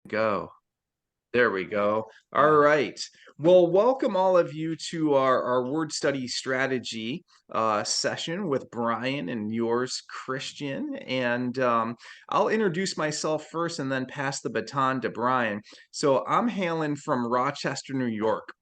Go. There we go. All right. Well, welcome all of you to our word study strategy session with Brian and yours, Christian. And I'll introduce myself first and then pass the baton to Brian. So I'm hailing from Rochester, New York,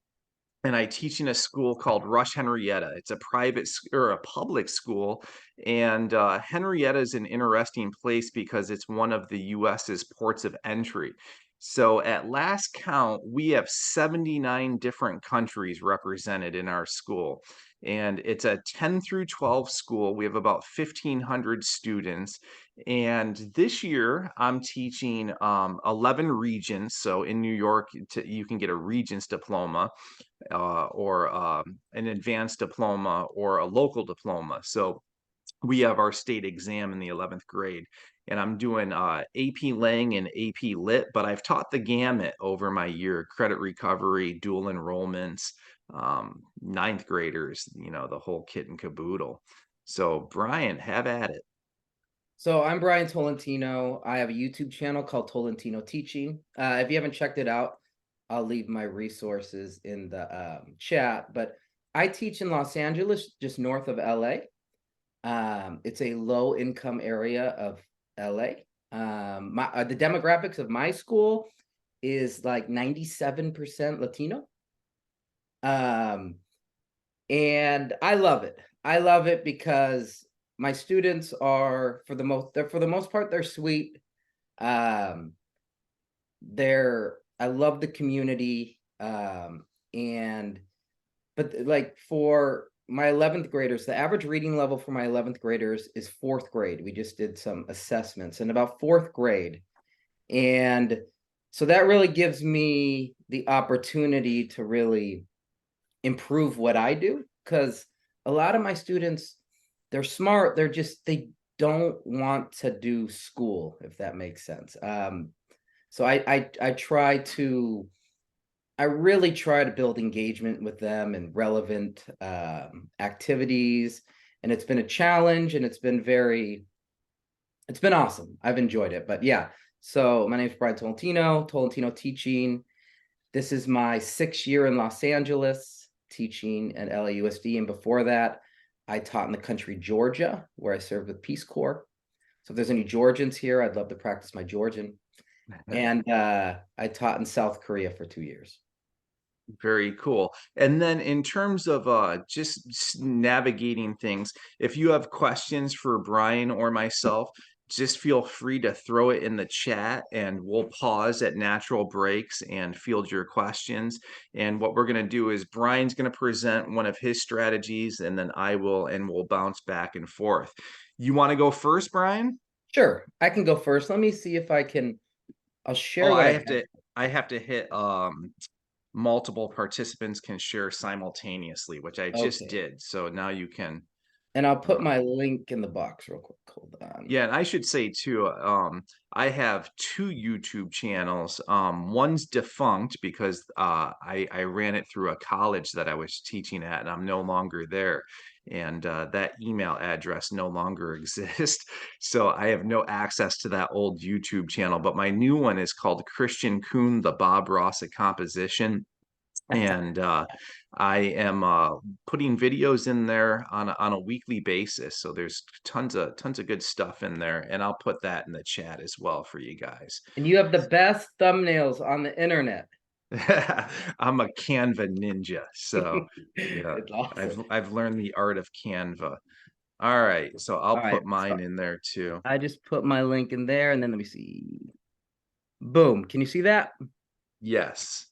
and I teach in a school called Rush Henrietta. It's a private or a public school, and Henrietta is an interesting place because it's one of the U.S.'s ports of entry. So at last count, we have 79 different countries represented in our school. And it's a 10 through 12 school. We have about 1,500 students. And this year, I'm teaching 11 regions. So in New York, you can get a regents diploma or an advanced diploma or a local diploma. So we have our state exam in the 11th grade, and I'm doing AP Lang and AP Lit, but I've taught the gamut over my year: credit recovery, dual enrollments, ninth graders, the whole kit and caboodle. So Brian, have at it. So I'm Brian Tolentino. I have a YouTube channel called Tolentino Teaching. If you haven't checked it out, I'll leave my resources in the chat. But I teach in Los Angeles, just north of LA. It's a low-income area of LA. The demographics of my school is like 97% Latino. And I love it. I love it because my students are, for the most part, they're sweet. I love the community. But like for my 11th graders, the average reading level for my 11th graders is 4th grade. We just did some assessments in about 4th grade. And so that really gives me the opportunity to really improve what I do, because a lot of my students, they're smart. They don't want to do school, if that makes sense. So I really try to build engagement with them and relevant activities. And it's been a challenge, and it's been awesome. I've enjoyed it. But yeah, so my name is Brian Tolentino Teaching. This is my 6th year in Los Angeles teaching at LAUSD. And before that, I taught in the country Georgia, where I served with Peace Corps. So if there's any Georgians here, I'd love to practice my Georgian. And I taught in South Korea for 2 years. Very cool. And then in terms of just navigating things, if you have questions for Brian or myself, just feel free to throw it in the chat, and we'll pause at natural breaks and field your questions. And what we're going to do is Brian's going to present one of his strategies, and then I will, and we'll bounce back and forth. You want to go first, Brian? Sure, I can go first. Let me see if I can. I'll share Oh, what I have to hit multiple participants can share simultaneously, which I just Okay. did. So now you can. And I'll put my link in the box real quick. Hold on. Yeah, and I should say too, I have 2 YouTube channels. One's defunct because I ran it through a college that I was teaching at, and I'm no longer there. And that email address no longer exists. So I have no access to that old YouTube channel. But my new one is called Kristian Kuhn, the Bob Ross of Composition. And I am putting videos in there on a weekly basis. So there's tons of good stuff in there, and I'll put that in the chat as well for you guys. And you have the best thumbnails on the internet. I'm a Canva ninja, so yeah, It's awesome. I've learned the art of Canva. All right, so I'll All right, put mine so in there too. I just put my link in there, and then let me see. Boom. Can you see that? Yes.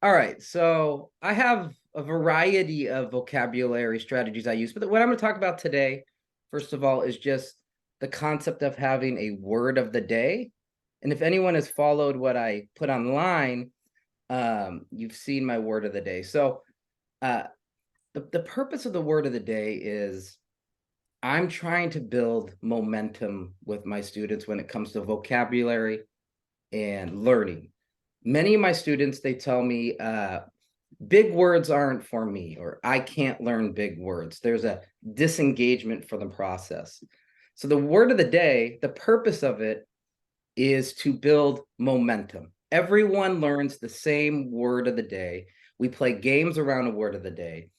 All right, so I have a variety of vocabulary strategies I use, but what I'm going to talk about today, first of all, is just the concept of having a word of the day. And if anyone has followed what I put online, you've seen my word of the day. So the purpose of the word of the day is I'm trying to build momentum with my students when it comes to vocabulary and learning. Many of my students, they tell me, big words aren't for me, or I can't learn big words. There's a disengagement from the process. So the word of the day, the purpose of it is to build momentum. everyone learns the same word of the day. We play games around a word of the day.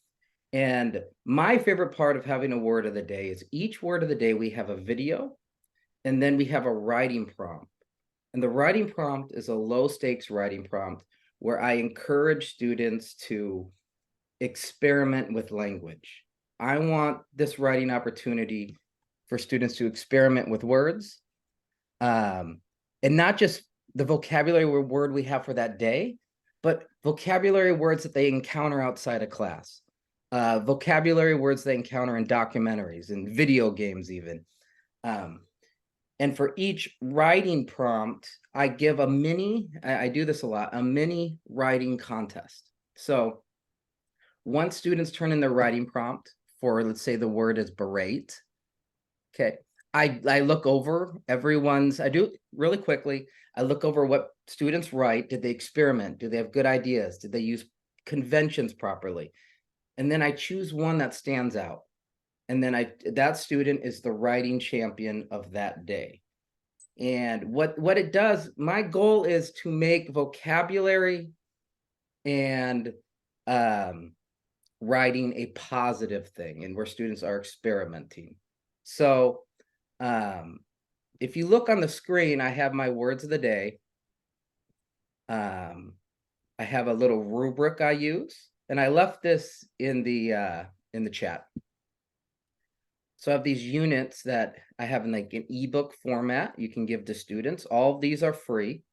And my favorite part of having a word of the day is each word of the day, we have a video and then we have a writing prompt. And the writing prompt is a low stakes writing prompt where I encourage students to experiment with language. I want this writing opportunity for students to experiment with words, and not just the vocabulary word we have for that day, but vocabulary words that they encounter outside of class, vocabulary words they encounter in documentaries and video games even. And for each writing prompt, I give a mini, I do this a lot, a mini writing contest. So once students turn in their writing prompt for, let's say the word is berate, okay, I look over everyone's, I do really quickly, I look over what students write. Did they experiment? Do they have good ideas? Did they use conventions properly? And then I choose one that stands out. And then that student is the writing champion of that day. And what it does, my goal is to make vocabulary and writing a positive thing, and where students are experimenting. So if you look on the screen, I have my words of the day. I have a little rubric I use, and I left this in the chat. So I have these units that I have in like an ebook format you can give to students. All of these are free.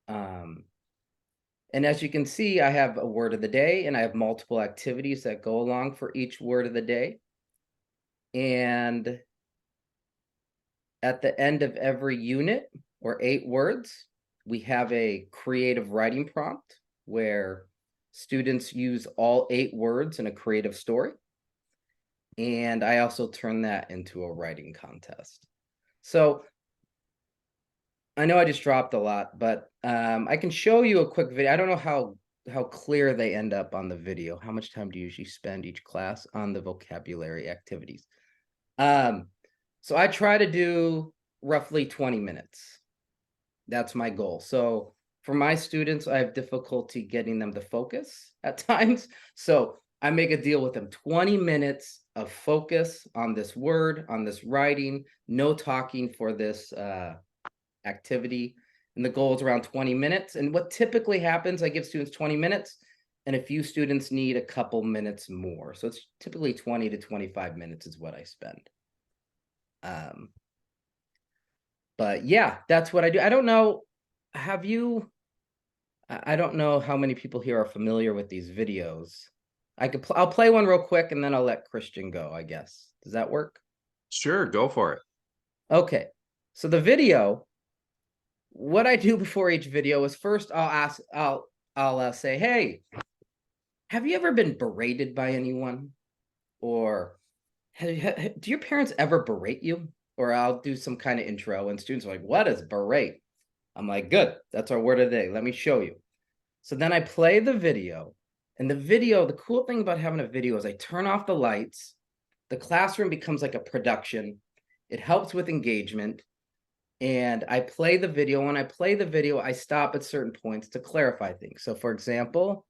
And as you can see, I have a word of the day, and I have multiple activities that go along for each word of the day. And at the end of every unit, or 8 words, we have a creative writing prompt where students use all 8 words in a creative story. And I also turn that into a writing contest. So I know I just dropped a lot, but I can show you a quick video. I don't know how clear they end up on the video. How much time do you usually spend each class on the vocabulary activities? So I try to do roughly 20 minutes. That's my goal. So for my students, I have difficulty getting them to focus at times. So I make a deal with them, 20 minutes of focus on this word, on this writing, no talking for this activity. And the goal is around 20 minutes. And what typically happens, I give students 20 minutes, and a few students need a couple minutes more. So it's typically 20 to 25 minutes is what I spend. But yeah, that's what I do. I don't know, I don't know how many people here are familiar with these videos. I'll play one real quick, and then I'll let Kristian go, I guess. Does that work? Sure, go for it. Okay. So the video, what I do before each video is first I'll say, hey, have you ever been berated by anyone? Or do your parents ever berate you? Or I'll do some kind of intro, and students are like, what is berate? I'm like, good, that's our word of the day. Let me show you. So then I play the video. And the video, the cool thing about having a video is I turn off the lights. The classroom becomes like a production. It helps with engagement. And I play the video. When I play the video, I stop at certain points to clarify things. So for example,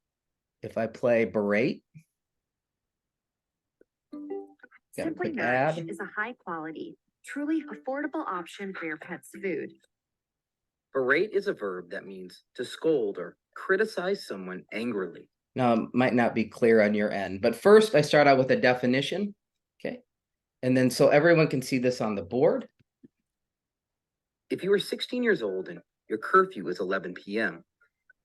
if I play berate, Simply Nourish is a high quality, truly affordable option for your pet's food. Berate is a verb that means to scold or criticize someone angrily. Now, it might not be clear on your end, but first I start out with a definition, okay? And then so everyone can see this on the board. If you are 16 years old and your curfew is 11 p.m.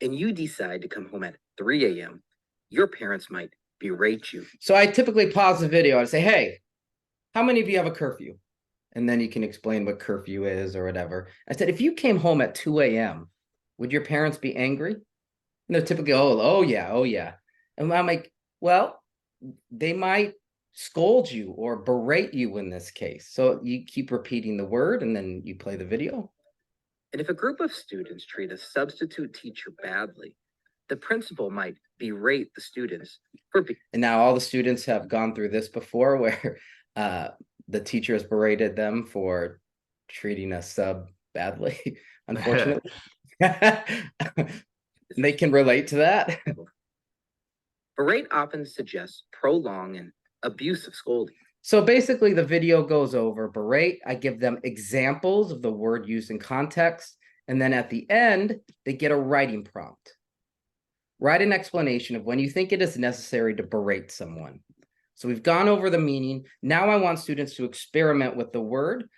and you decide to come home at 3 a.m., your parents might berate you. So I typically pause the video and say, hey, how many of you have a curfew? And then you can explain what curfew is or whatever. I said, if you came home at 2 a.m., would your parents be angry? And they're typically, oh yeah. And I'm like, well, they might scold you or berate you in this case. So you keep repeating the word, and then you play the video. And if a group of students treat a substitute teacher badly, the principal might berate the students. And now all the students have gone through this before, where the teacher has berated them for treating a sub badly, unfortunately. They can relate to that. Berate often suggests prolong and abusive scolding. So basically, the video goes over berate. I give them examples of the word used in context. And then at the end, they get a writing prompt. Write an explanation of when you think it is necessary to berate someone. So we've gone over the meaning. Now I want students to experiment with the word.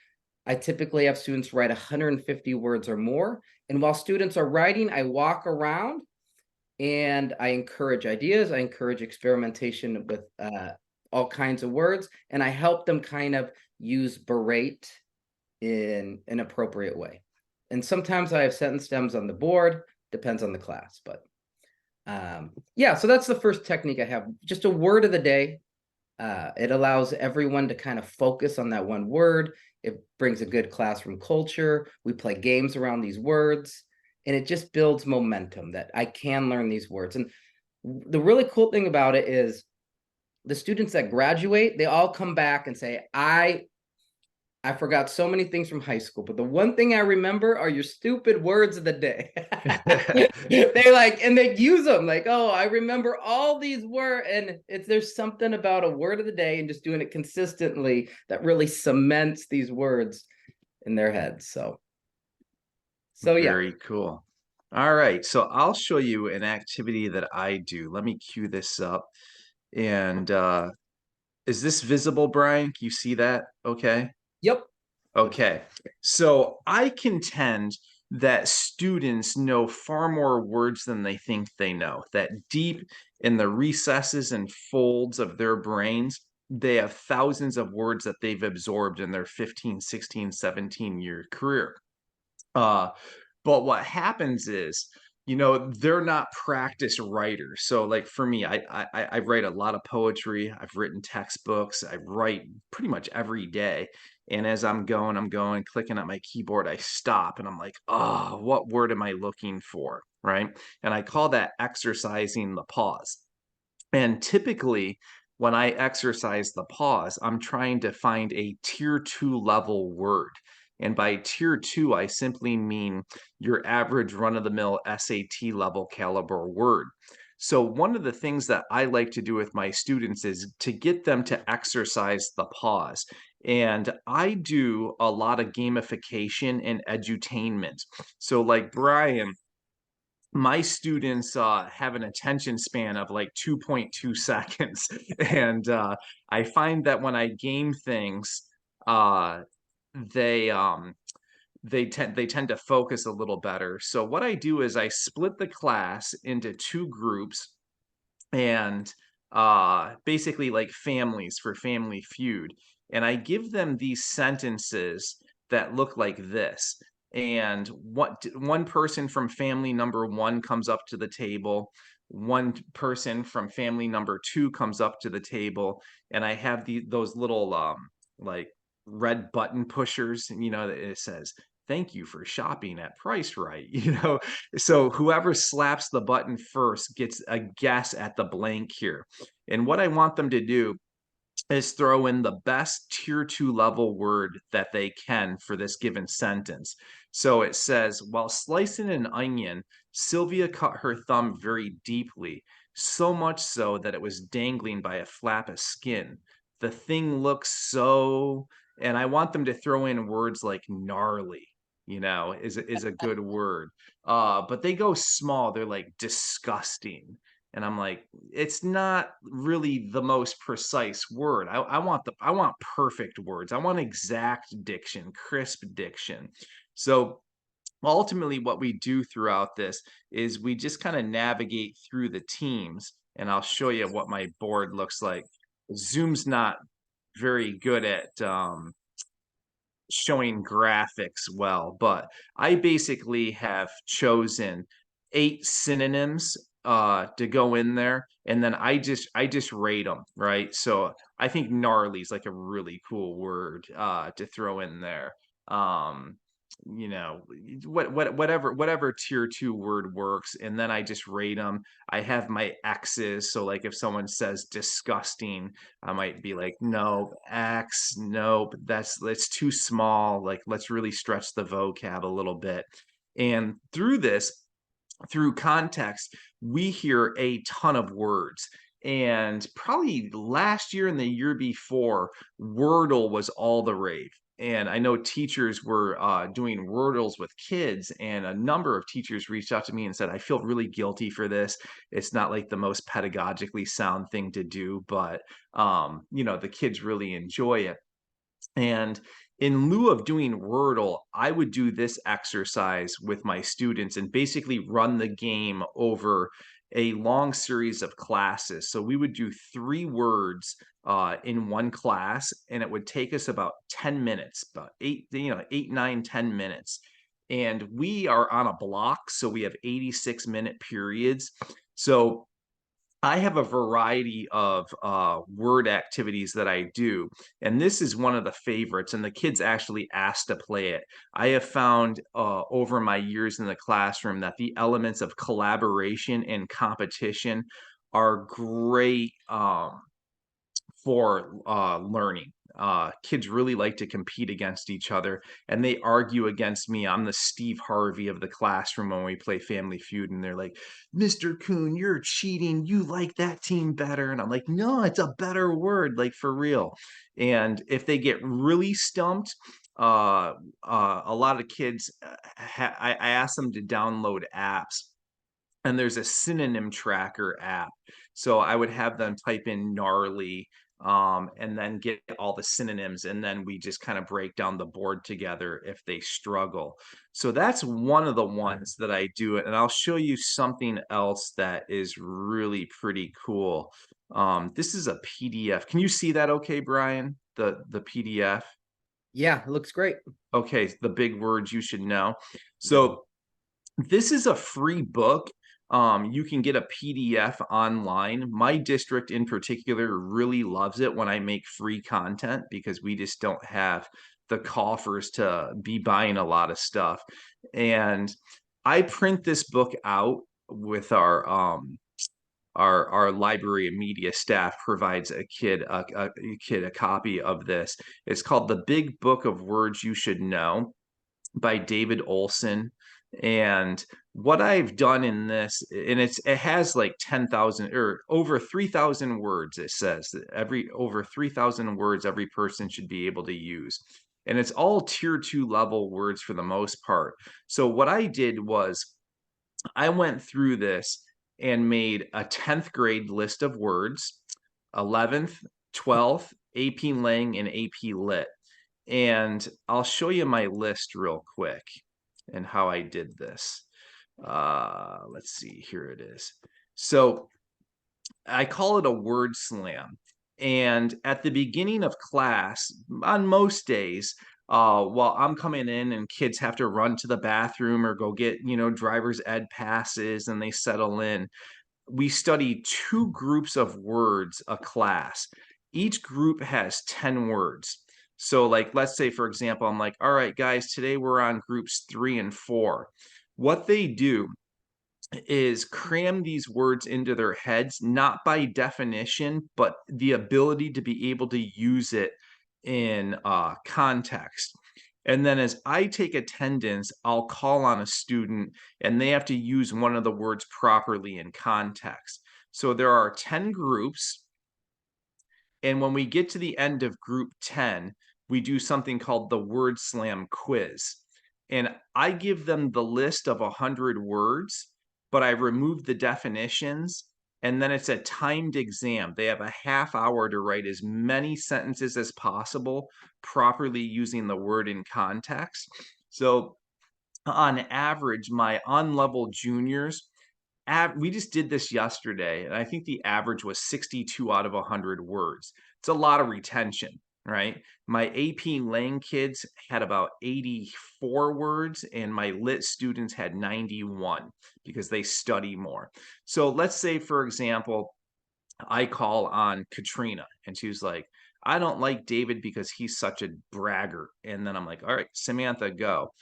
I typically have students write 150 words or more. And while students are writing, I walk around and I encourage ideas. I encourage experimentation with all kinds of words. And I help them kind of use berate in an appropriate way. And sometimes I have sentence stems on the board, depends on the class. But yeah, so that's the first technique I have. Just a word of the day. It allows everyone to kind of focus on that one word. It brings a good classroom culture. We play games around these words, and it just builds momentum that I can learn these words. And the really cool thing about it is the students that graduate, they all come back and say, I forgot so many things from high school, but the one thing I remember are your stupid words of the day. They like, and they use them like, oh, I remember all these words. And there's something about a word of the day and just doing it consistently that really cements these words in their heads. So yeah. Very cool. All right. So I'll show you an activity that I do. Let me cue this up. And is this visible, Brian? Can you see that? Okay. Yep. Okay. So I contend that students know far more words than they think they know, that deep in the recesses and folds of their brains, they have thousands of words that they've absorbed in their 15, 16, 17-year career. But what happens is, they're not practiced writers. So like for me, I write a lot of poetry. I've written textbooks. I write pretty much every day. And as I'm going, clicking at my keyboard, I stop and I'm like, oh, what word am I looking for? Right. And I call that exercising the pause. And typically, when I exercise the pause, I'm trying to find a tier 2 level word. And by tier 2, I simply mean your average run-of-the-mill SAT level caliber word. So one of the things that I like to do with my students is to get them to exercise the pause. And I do a lot of gamification and edutainment. So like Brian, my students have an attention span of like 2.2 seconds. And I find that when I game things, they tend to focus a little better. So what I do is I split the class into two groups, and basically like families for Family Feud. And I give them these sentences that look like this. And one person from family number 1 comes up to the table. One person from family number 2 comes up to the table, and I have those little like red button pushers, and it says, "Thank you for shopping at Price Right." So whoever slaps the button first gets a guess at the blank here. And what I want them to do is throw in the best tier 2 level word that they can for this given sentence. So it says, while slicing an onion, Sylvia cut her thumb very deeply, so much so that it was dangling by a flap of skin. The thing looks so, and I want them to throw in words like gnarly, is a good word. But they go small. They're like disgusting. And I'm like, it's not really the most precise word. I want perfect words. I want exact diction, crisp diction. So ultimately what we do throughout this is we just kind of navigate through the teams, and I'll show you what my board looks like. Zoom's not very good at showing graphics well, but I basically have chosen 8 synonyms to go in there, and then I just rate them, right? So I think gnarly is like a really cool word to throw in there. Whatever tier 2 word works, and then I just rate them. I have my X's, so like if someone says disgusting, I might be like, nope, X, nope, that's too small. Like, let's really stretch the vocab a little bit. And through context, we hear a ton of words. And probably last year and the year before, Wordle was all the rave. And I know teachers were doing Wordles with kids, and a number of teachers reached out to me and said, I feel really guilty for this. It's not like the most pedagogically sound thing to do, but the kids really enjoy it. And in lieu of doing Wordle, I would do this exercise with my students and basically run the game over a long series of classes. So we would do 3 words in one class, and it would take us about 10 minutes, about 8, 9, 10 minutes. And we are on a block, so we have 86-minute periods. So I have a variety of word activities that I do, and this is one of the favorites, and the kids actually ask to play it. I have found over my years in the classroom that the elements of collaboration and competition are great for learning. Kids really like to compete against each other, and they argue against me. I'm the Steve Harvey of the classroom when we play Family Feud, and they're like, Mr. Kuhn, you're cheating. You like that team better. And I'm like, no, it's a better word, like for real. And if they get really stumped, a lot of kids, I ask them to download apps, and there's a synonym tracker app. So I would have them type in gnarly, and then get all the synonyms, and then we just kind of break down the board together if they struggle. So that's one of the ones that I do, and I'll show you something else that is really pretty cool. This is a PDF. Can you see that okay, Brian? The PDF? Yeah, it looks great. Okay, the big words you should know. So this is a free book. You can get a PDF online. My district in particular really loves it when I make free content, because we just don't have the coffers to be buying a lot of stuff. And I print this book out with our library and media staff provides a kid a copy of this. It's called The Big Book of Words You Should Know by David Olson. And what I've done in this, and it has like 10,000 or over 3,000 words. It says that over 3,000 words every person should be able to use. And it's all tier 2 level words for the most part. So what I did was I went through this and made a 10th grade list of words, 11th, 12th, AP Lang, and AP Lit. And I'll show you my list real quick and how I did this. Let's see, here it is. So I call it a word slam. And at the beginning of class, on most days, while I'm coming in and kids have to run to the bathroom or go get, driver's ed passes and they settle in, we study 2 groups of words a class. Each group has 10 words. So like, let's say, for example, I'm like, all right, guys, today we're on groups 3 and 4. What they do is cram these words into their heads, not by definition, but the ability to be able to use it in context. And then as I take attendance, I'll call on a student and they have to use one of the words properly in context. So there are 10 groups. And when we get to the end of group 10, we do something called the word slam quiz. And I give them the list of 100 words, but I remove the definitions. And then it's a timed exam. They have a half hour to write as many sentences as possible, properly using the word in context. So on average, my on-level juniors, we just did this yesterday, and I think the average was 62 out of 100 words. It's a lot of retention, right? My AP Lang kids had about 84 words, and my Lit students had 91 because they study more. So let's say, for example, I call on Katrina, and she was like, I don't like David because he's such a braggart. And then I'm like, all right, Samantha, go.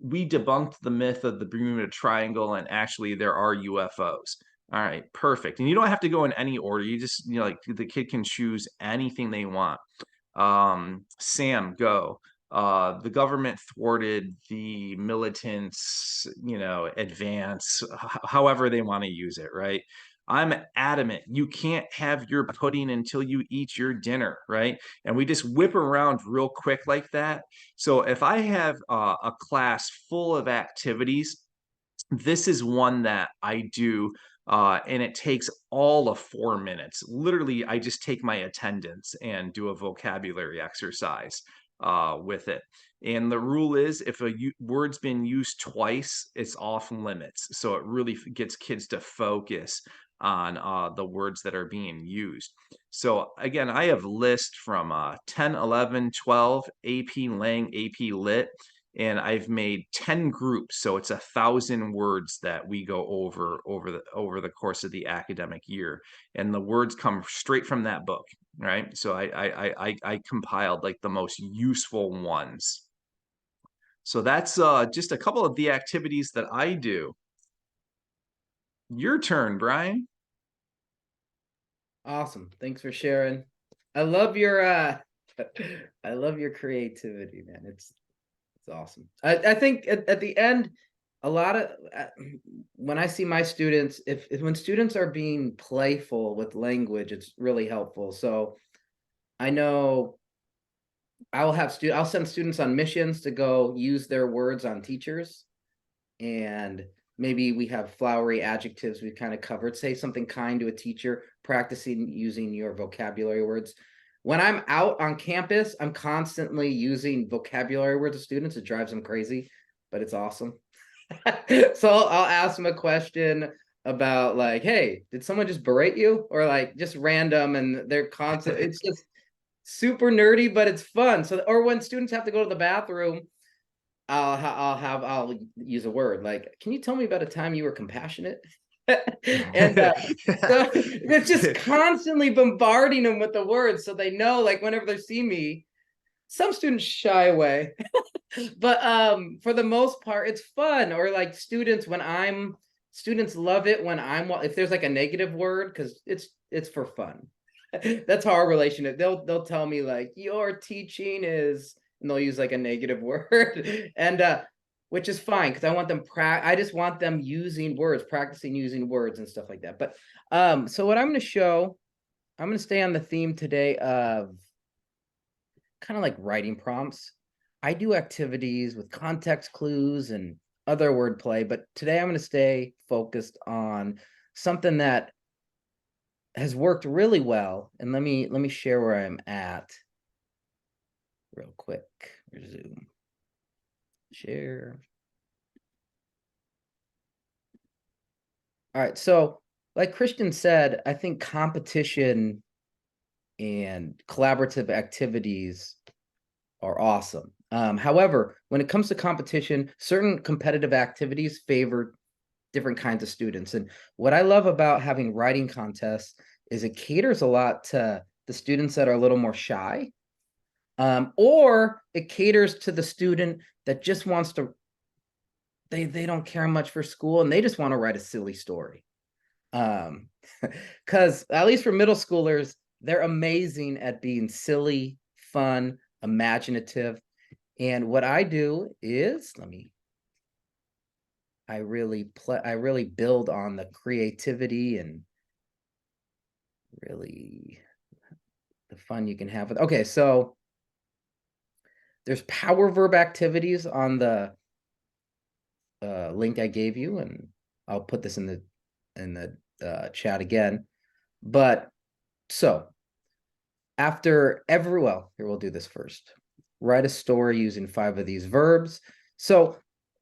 We debunked the myth of the Bermuda Triangle, and actually there are UFOs. All right, perfect. And you don't have to go in any order. You just, like the kid can choose anything they want. Sam, go. the government thwarted the militants, advance, however they want to use it, right? I'm adamant you can't have your pudding until you eat your dinner, right? And we just whip around real quick like that. So if I have a class full of activities, this is one that I do, and it takes all of 4 minutes. Literally, I just take my attendance and do a vocabulary exercise with it. And the rule is if word's been used twice, it's off limits. So it really gets kids to focus on the words that are being used. So again, I have lists from 10, 11, 12, AP Lang, AP Lit, and I've made 10 groups, so it's 1,000 words that we go over the course of the academic year, and the words come straight from that book, right? So I compiled like the most useful ones. So that's just a couple of the activities that I do. Your turn, Brian. Awesome. Thanks for sharing. I love your I love your creativity, man. It's awesome. I think at the end, a lot of when I see my students, if when students are being playful with language, it's really helpful. So I know I'll send students on missions to go use their words on teachers, and maybe we have flowery adjectives we've kind of covered. Say something kind to a teacher, practicing using your vocabulary words. When I'm out on campus, I'm constantly using vocabulary words to students. It drives them crazy, but it's awesome. So I'll ask them a question about like, hey, did someone just berate you? Or like just random, and they're constant. It's just super nerdy, but it's fun. So, or when students have to go to the bathroom, I'll use a word like, can you tell me about a time you were compassionate? And so it's just constantly bombarding them with the words, so they know, like, whenever they see me, some students shy away, but for the most part, it's fun. Or like students love it when if there's like a negative word, because it's for fun. That's how our relationship. They'll tell me like, your teaching is, and they'll use like a negative word, and which is fine, because I just want them using words, practicing using words and stuff like that. But so what I'm going to stay on the theme today of kind of like writing prompts. I do activities with context clues and other wordplay, but today I'm going to stay focused on something that has worked really well. And let me share where I'm at real quick. Resume. Share. All right. So like Kristian said, I think competition and collaborative activities are awesome. However, when it comes to competition, certain competitive activities favor different kinds of students. And what I love about having writing contests is it caters a lot to the students that are a little more shy, or it caters to the student that just wants to, they don't care much for school and they just want to write a silly story. Because at least for middle schoolers, they're amazing at being silly, fun, imaginative. And what I do is, I really build on the creativity and really the fun you can have with. Okay, so there's power verb activities on the link I gave you, and I'll put this in the chat again. But so after here we'll do this first. Write a story using 5 of these verbs. So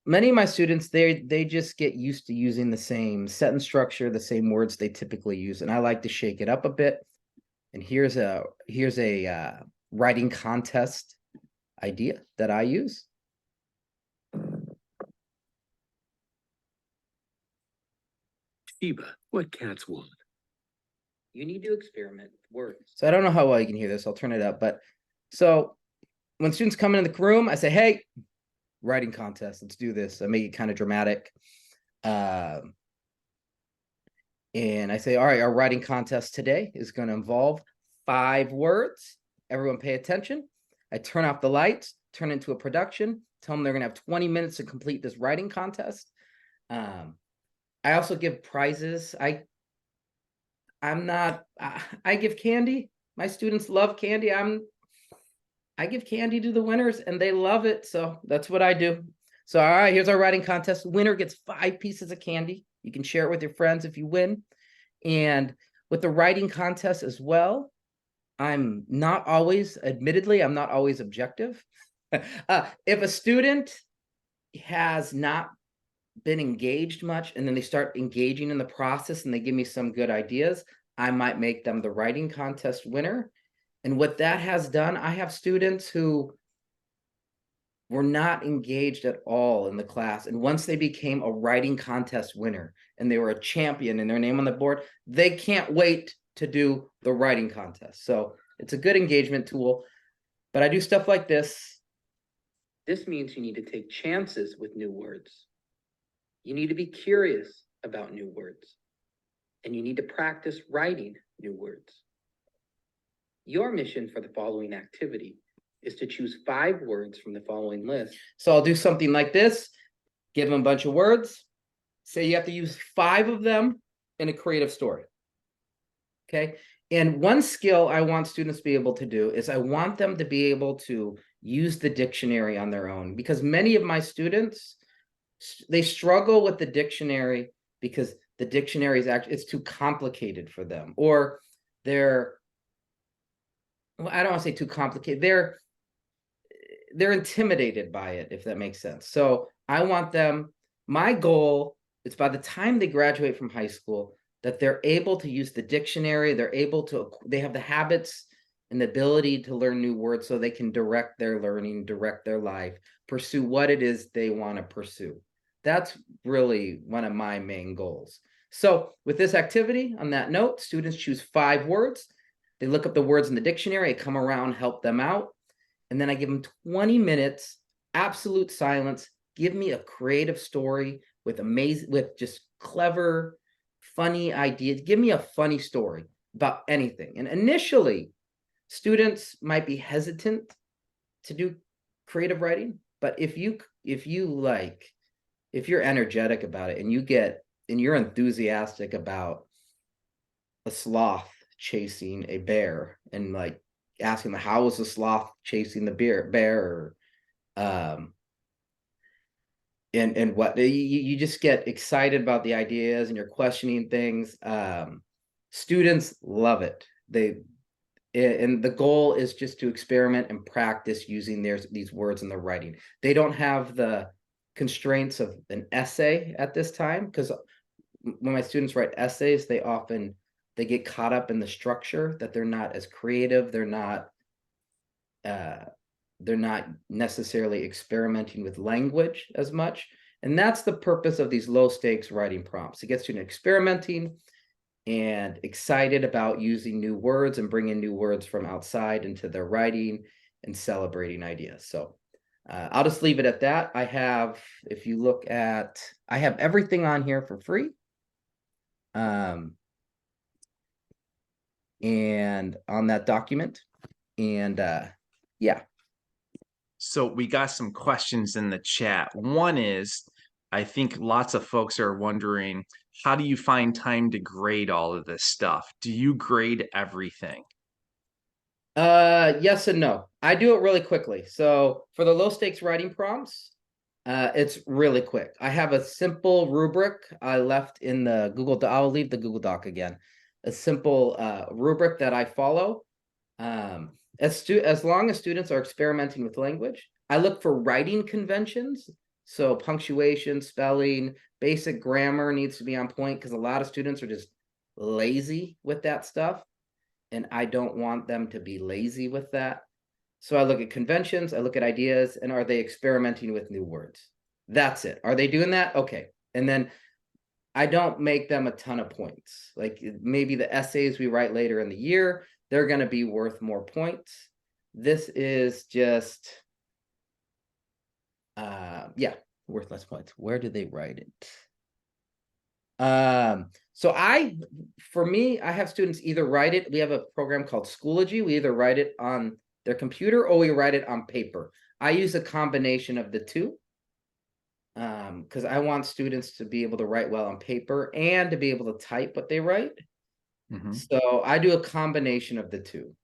many of my students, they just get used to using the same sentence structure, the same words they typically use, and I like to shake it up a bit. And here's a writing contest idea that I use. Sheba, what cats want? You need to experiment with words. So I don't know how well you can hear this. I'll turn it up. But so when students come into the room, I say, hey, writing contest, let's do this. I make it kind of dramatic. And I say, all right, our writing contest today is going to involve 5 words. Everyone pay attention. I turn off the lights. turn it into a production, tell them they're going to have 20 minutes to complete this writing contest. I also give prizes. I give candy. My students love candy. I give candy to the winners and they love it. So that's what I do. So, all right, here's our writing contest. Winner gets 5 pieces of candy. You can share it with your friends if you win. And with the writing contest as well, I'm not always objective. If a student has not been engaged much and then they start engaging in the process and they give me some good ideas, I might make them the writing contest winner. And what that has done, I have students who were not engaged at all in the class. And once they became a writing contest winner and they were a champion and their name on the board, they can't wait to do the writing contest. So it's a good engagement tool, but I do stuff like this. This means you need to take chances with new words. You need to be curious about new words. And you need to practice writing new words. Your mission for the following activity is to choose 5 words from the following list. So I'll do something like this, give them a bunch of words, say you have to use 5 of them in a creative story. Okay. And one skill I want students to be able to do is I want them to be able to use the dictionary on their own, because many of my students, they struggle with the dictionary because the dictionary is actually, it's too complicated for them, or they're, well, I don't want to say too complicated. They're intimidated by it, if that makes sense. So I want them, my goal is by the time they graduate from high school, that they're able to use the dictionary, they have the habits and the ability to learn new words so they can direct their learning, direct their life, pursue what it is they want to pursue. That's really one of my main goals. So with this activity, on that note, students choose 5 words. They look up the words in the dictionary, I come around, help them out. And then I give them 20 minutes, absolute silence. Give me a creative story with just clever, funny ideas. Give me a funny story about anything. And initially, students might be hesitant to do creative writing, but if you're energetic about it and you're enthusiastic about a sloth chasing a bear and like asking how was the sloth chasing the bear, and what you just get excited about the ideas and you're questioning things. Students love it. And the goal is just to experiment and practice using these words in the writing. They don't have the constraints of an essay at this time, because when my students write essays, they get caught up in the structure, that they're not as creative. They're not necessarily experimenting with language as much. And that's the purpose of these low stakes writing prompts. It gets you experimenting and excited about using new words and bringing new words from outside into their writing and celebrating ideas. So I'll just leave it at that. I have everything on here for free. And on that document. And yeah. So we got some questions in the chat. One is, I think lots of folks are wondering, how do you find time to grade all of this stuff? Do you grade everything? Yes and no. I do it really quickly. So for the low stakes writing prompts, it's really quick. I have a simple rubric I left in the Google Doc. I'll leave the Google Doc again. A simple rubric that I follow. As long as students are experimenting with language, I look for writing conventions. So punctuation, spelling, basic grammar needs to be on point, because a lot of students are just lazy with that stuff. And I don't want them to be lazy with that. So I look at conventions, I look at ideas, and are they experimenting with new words? That's it. Are they doing that? Okay. And then I don't make them a ton of points. Like maybe the essays we write later in the year, they're going to be worth more points. This is just, worth less points. Where do they write it? So for me, I have students either write it. We have a program called Schoology. We either write it on their computer or we write it on paper. I use a combination of the two. Because I want students to be able to write well on paper and to be able to type what they write. So I do a combination of the two.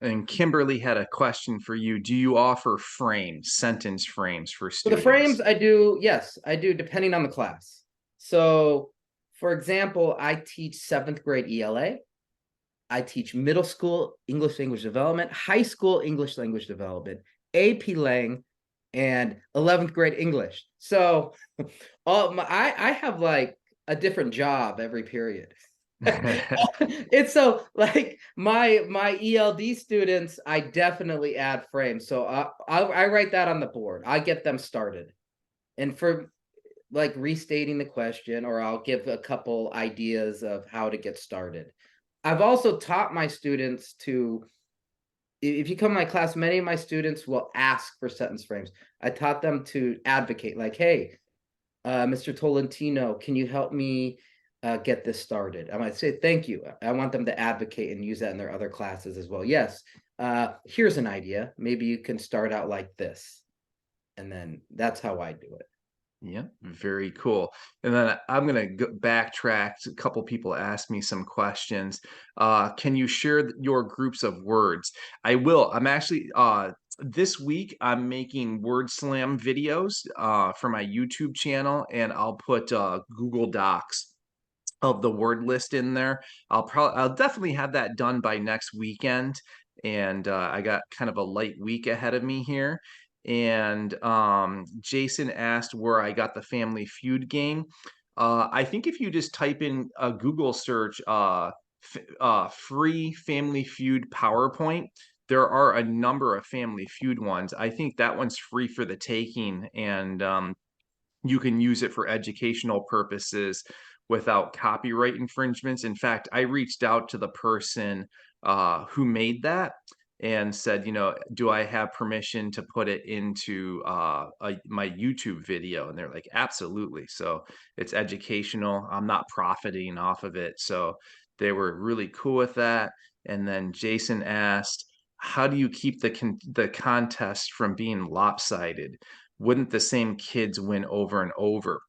And Kimberly had a question for you. Do you offer frames, sentence frames for So the students? frames I do, yes, I do, depending on the class. So, for example, I teach 7th grade ELA. I teach middle school English language development, high school English language development, AP Lang, and 11th grade English. So I have like a different job every period. It's so like my ELD students, I definitely add frames. So I write that on the board. I get them started. And for like restating the question, or I'll give a couple ideas of how to get started. I've also taught my students to, if you come to my class, many of my students will ask for sentence frames. I taught them to advocate, like, hey, Mr. Tolentino, can you help me get this started? I might say, thank you. I want them to advocate and use that in their other classes as well. Yes, here's an idea. Maybe you can start out like this. And then that's how I do it. Yeah, very cool. And then I'm going to backtrack. A couple people asked me some questions. Can you share your groups of words? I will. I'm actually this week I'm making word slam videos for my YouTube channel, and I'll put Google Docs of the word list in there. I'll definitely have that done by next weekend. And I got kind of a light week ahead of me here. And Jason asked where I got the Family Feud game. I think if you just type in a Google search, free Family Feud PowerPoint, there are a number of Family Feud ones. I think that one's free for the taking, and you can use it for educational purposes without copyright infringements. In fact, I reached out to the person who made that and said, do I have permission to put it into my YouTube video? And they're like, absolutely. So it's educational. I'm not profiting off of it. So they were really cool with that. And then Jason asked, how do you keep the contest from being lopsided? Wouldn't the same kids win over and over?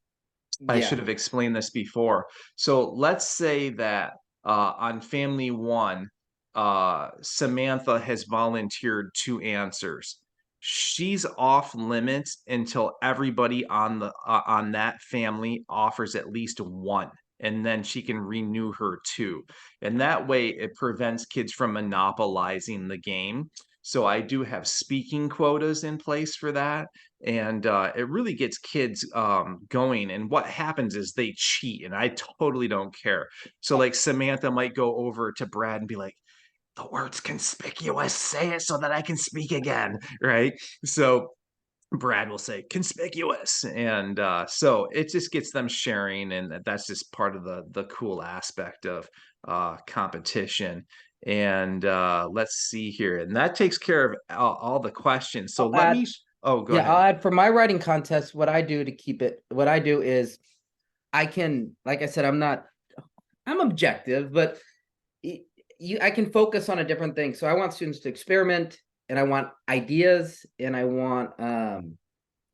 I should have explained this before. So let's say that on Family One, Samantha has volunteered 2 answers. She's off limits until everybody on that family offers at least 1, and then she can renew her 2. And that way, it prevents kids from monopolizing the game. So I do have speaking quotas in place for that, and it really gets kids going. And what happens is they cheat, and I totally don't care. So like Samantha might go over to Brad and be like, the word's conspicuous, say it so that I can speak again, right? So Brad will say conspicuous, and so it just gets them sharing, and that's just part of the cool aspect of competition. And let's see here, and that takes care of all the questions. So let me go ahead. I'll add for my writing contest, what I do to keep it, what I do is I can, like I said, I'm objective, but I can focus on a different thing. So I want students to experiment, and I want ideas, and I want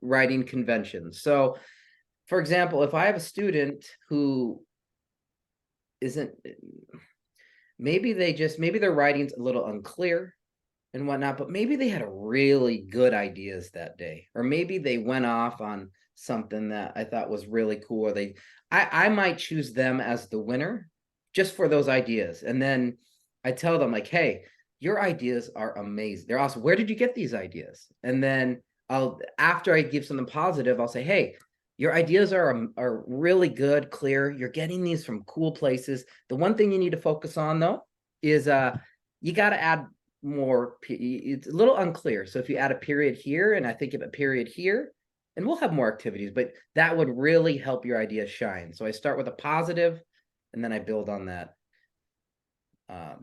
writing conventions. So for example, if I have a student who isn't, maybe their writing's a little unclear and whatnot, but maybe they had a really good ideas that day, or maybe they went off on something that I thought was really cool, or I might choose them as the winner just for those ideas. And then I tell them like, hey, your ideas are amazing. They're awesome. Where did you get these ideas? And then after I give something positive, I'll say, hey, your ideas are really good, clear. You're getting these from cool places. The one thing you need to focus on though is you got to add more. It's a little unclear. So if you add a period here, and I think of a period here, and we'll have more activities, but that would really help your idea shine. So I start with a positive, and then I build on that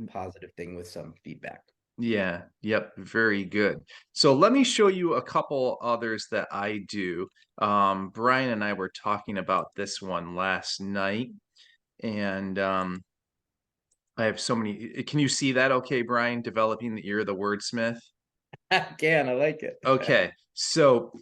positive thing with some feedback. Yeah, yep, very good. So let me show you a couple others that I do. Brian and I were talking about this one last night, and I have so many. Can you see that okay, Brian? Developing the ear of the wordsmith? I can. I like it. Okay. So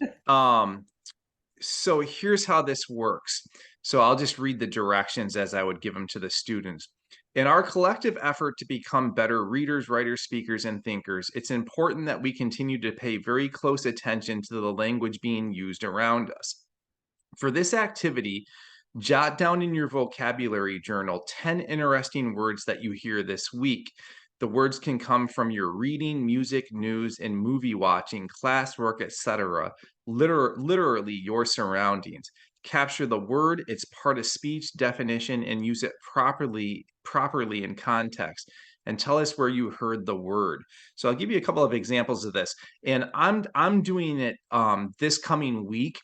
here's how this works. So I'll just read the directions as I would give them to the students. In our collective effort to become better readers, writers, speakers, and thinkers, it's important that we continue to pay very close attention to the language being used around us. For this activity, jot down in your vocabulary journal 10 interesting words that you hear this week. The words can come from your reading, music, news, and movie watching, classwork, etc. Literally your surroundings. Capture the word, its part of speech definition, and use it properly in context. And tell us where you heard the word. So I'll give you a couple of examples of this. And I'm doing it this coming week,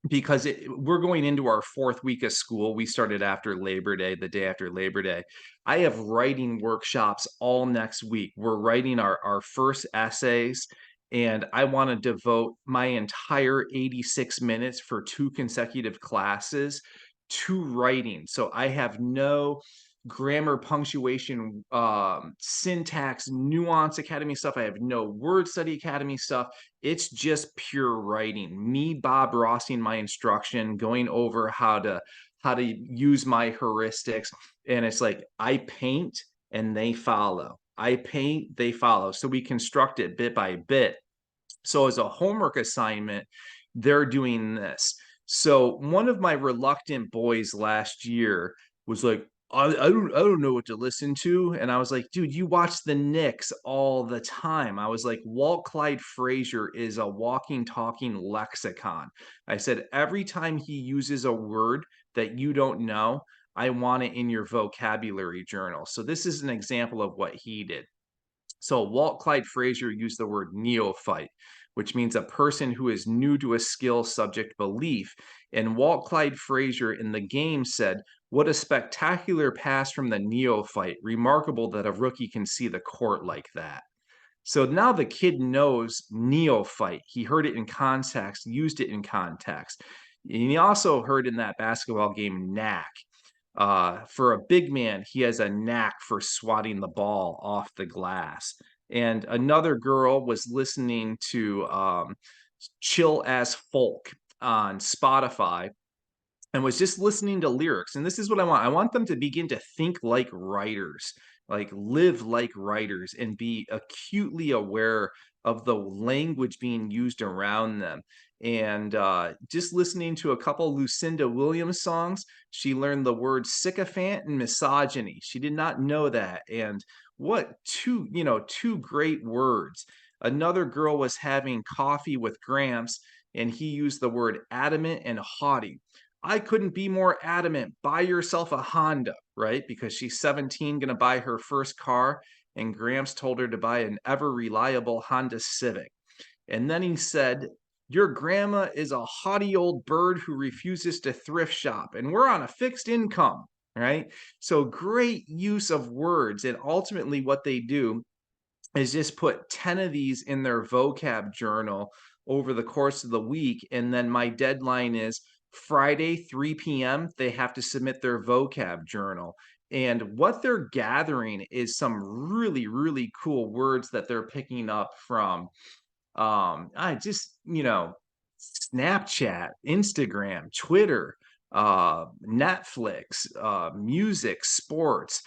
because we're going into our 4th week of school. We started after Labor Day, the day after Labor Day. I have writing workshops all next week. We're writing our first essays, and I want to devote my entire 86 minutes for 2 consecutive classes to writing. So I have no grammar, punctuation, syntax, nuance academy stuff. I have no word study academy stuff. It's just pure writing. Me, Bob Rossing my instruction, going over how to use my heuristics. And it's like, I paint and they follow. I paint, they follow. So we construct it bit by bit. So as a homework assignment, they're doing this. So one of my reluctant boys last year was like, I don't know what to listen to. And I was like, dude, you watch the Knicks all the time. I was like, Walt Clyde Frazier is a walking, talking lexicon. I said, every time he uses a word that you don't know, I want it in your vocabulary journal. So this is an example of what he did. So Walt Clyde Frazier used the word neophyte, which means a person who is new to a skill, subject, belief. And Walt Clyde Frazier in the game said, "What a spectacular pass from the neophyte. Remarkable that a rookie can see the court like that." So now the kid knows neophyte. He heard it in context, used it in context. And he also heard in that basketball game knack. For a big man, he has a knack for swatting the ball off the glass. And another girl was listening to Chill as Folk on Spotify and was just listening to lyrics. And this is what I want. I want them to begin to think like writers, like live like writers, and be acutely aware of the language being used around them. And just listening to a couple Lucinda Williams songs, she learned the words sycophant and misogyny. She did not know that. And what two great words. Another girl was having coffee with Gramps, and he used the word adamant and haughty. I couldn't be more adamant. Buy yourself a Honda, right? Because she's 17, going to buy her first car. And Gramps told her to buy an ever reliable Honda Civic. And then he said, your grandma is a haughty old bird who refuses to thrift shop. And we're on a fixed income, right? So great use of words. And ultimately what they do is just put 10 of these in their vocab journal over the course of the week. And then my deadline is Friday, 3 p.m., they have to submit their vocab journal. And what they're gathering is some really, really cool words that they're picking up from Snapchat, Instagram, Twitter, Netflix, music, sports,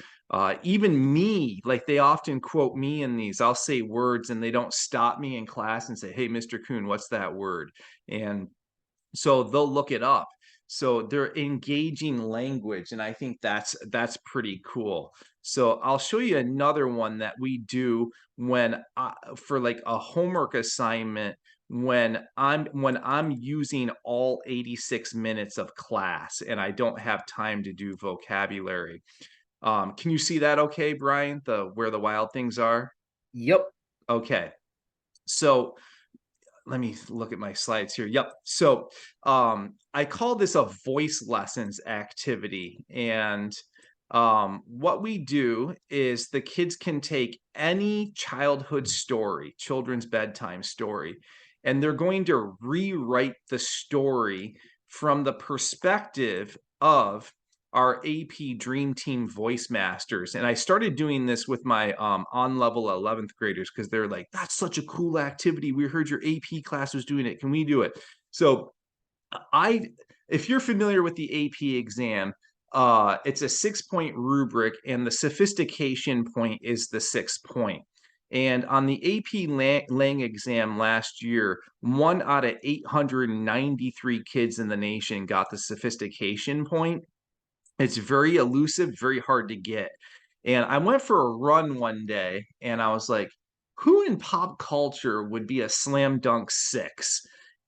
even me. Like they often quote me in these. I'll say words and they don't stop me in class and say, hey, Mr. Kuhn, what's that word? And so they'll look it up. So they're engaging language, and I think that's pretty cool. So I'll show you another one that we do when for like a homework assignment when I'm using all 86 minutes of class and I don't have time to do vocabulary. Can you see that okay, Brian? Where the wild things are? Yep. Okay. So let me look at my slides here. Yep. So I call this a voice lessons activity. And what we do is the kids can take any childhood story, children's bedtime story, and they're going to rewrite the story from the perspective of our AP Dream Team Voice Masters. And I started doing this with my on-level 11th graders because they're like, that's such a cool activity. We heard your AP class was doing it. Can we do it? So if you're familiar with the AP exam, it's a 6-point rubric, and the sophistication point is the 6th point. And on the AP Lang exam last year, 1 out of 893 kids in the nation got the sophistication point. It's very elusive, very hard to get. And I went for a run one day, and I was like, who in pop culture would be a slam dunk 6?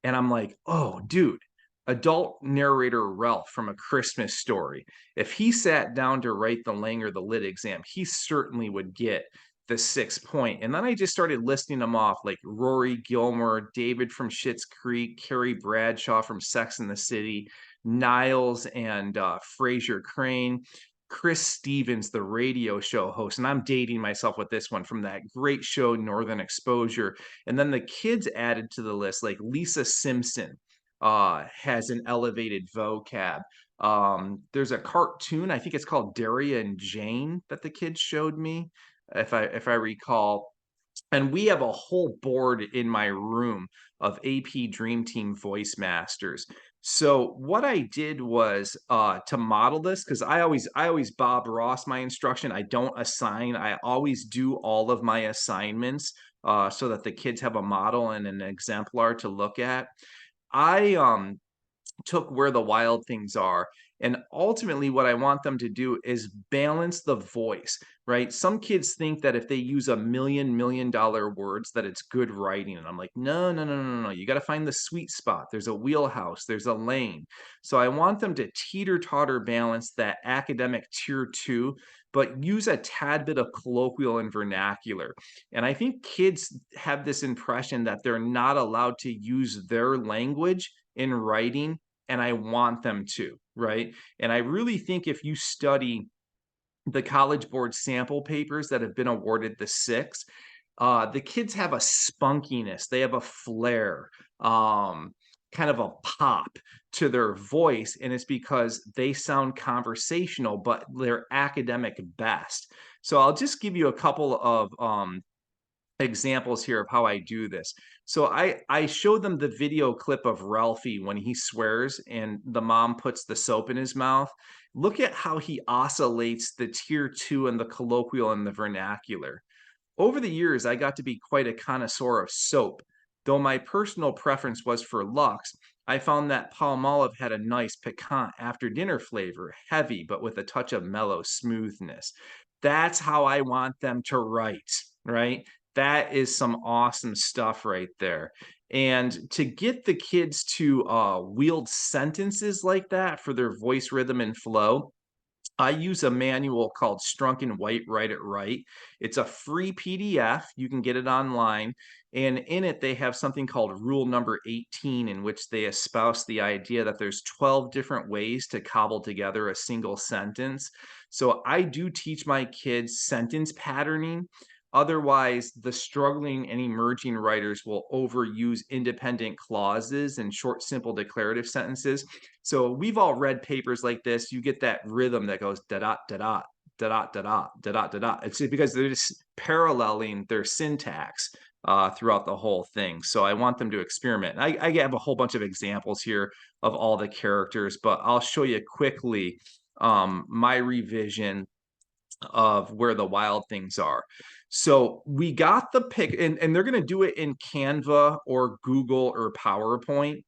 And I'm like, oh, dude, adult narrator Ralph from A Christmas Story. If he sat down to write the Lang or the Lit exam, he certainly would get the 6th point. And then I just started listing them off, like Rory Gilmore, David from Schitt's Creek, Carrie Bradshaw from Sex and the City, Niles and Fraser Crane, Chris Stevens, the radio show host, and I'm dating myself with this one, from that great show Northern Exposure. And then the kids added to the list, like Lisa Simpson has an elevated vocab. There's a cartoon, I think it's called Daria and Jane, that the kids showed me, if I recall. And we have a whole board in my room of AP Dream Team Voice Masters. So what I did was to model this, because I always Bob Ross my instruction. I don't assign. I always do all of my assignments so that the kids have a model and an exemplar to look at. I took Where the Wild Things Are. And ultimately, what I want them to do is balance the voice, right? Some kids think that if they use $1 million words, that it's good writing. And I'm like, no, no, no, no, no. You got to find the sweet spot. There's a wheelhouse, there's a lane. So I want them to teeter-totter balance that academic tier 2, but use a tad bit of colloquial and vernacular. And I think kids have this impression that they're not allowed to use their language in writing, and I want them to, right? And I really think if you study the College Board sample papers that have been awarded the 6, the kids have a spunkiness, they have a flair, kind of a pop to their voice, and it's because they sound conversational, but they're academic best. So I'll just give you a couple of examples here of how I do this. So I show them the video clip of Ralphie when he swears and the mom puts the soap in his mouth. Look at how he oscillates the tier 2 and the colloquial and the vernacular. Over the years, I got to be quite a connoisseur of soap. Though my personal preference was for Lux, I found that Palmolive had a nice piquant after dinner flavor, heavy but with a touch of mellow smoothness. That's how I want them to write, right? That is some awesome stuff right there. And to get the kids to wield sentences like that for their voice rhythm and flow, I use a manual called Strunk and White Write It Right. It's a free PDF. You can get it online. And in it, they have something called Rule Number 18, in which they espouse the idea that there's 12 different ways to cobble together a single sentence. So I do teach my kids sentence patterning. Otherwise, the struggling and emerging writers will overuse independent clauses and short, simple declarative sentences. So we've all read papers like this. You get that rhythm that goes da da da da da da da da da da da. It's because they're just paralleling their syntax throughout the whole thing. So I want them to experiment. I have a whole bunch of examples here of all the characters, but I'll show you quickly my revision of Where the Wild Things Are. So we got the pick, and they're going to do it in Canva or Google or PowerPoint.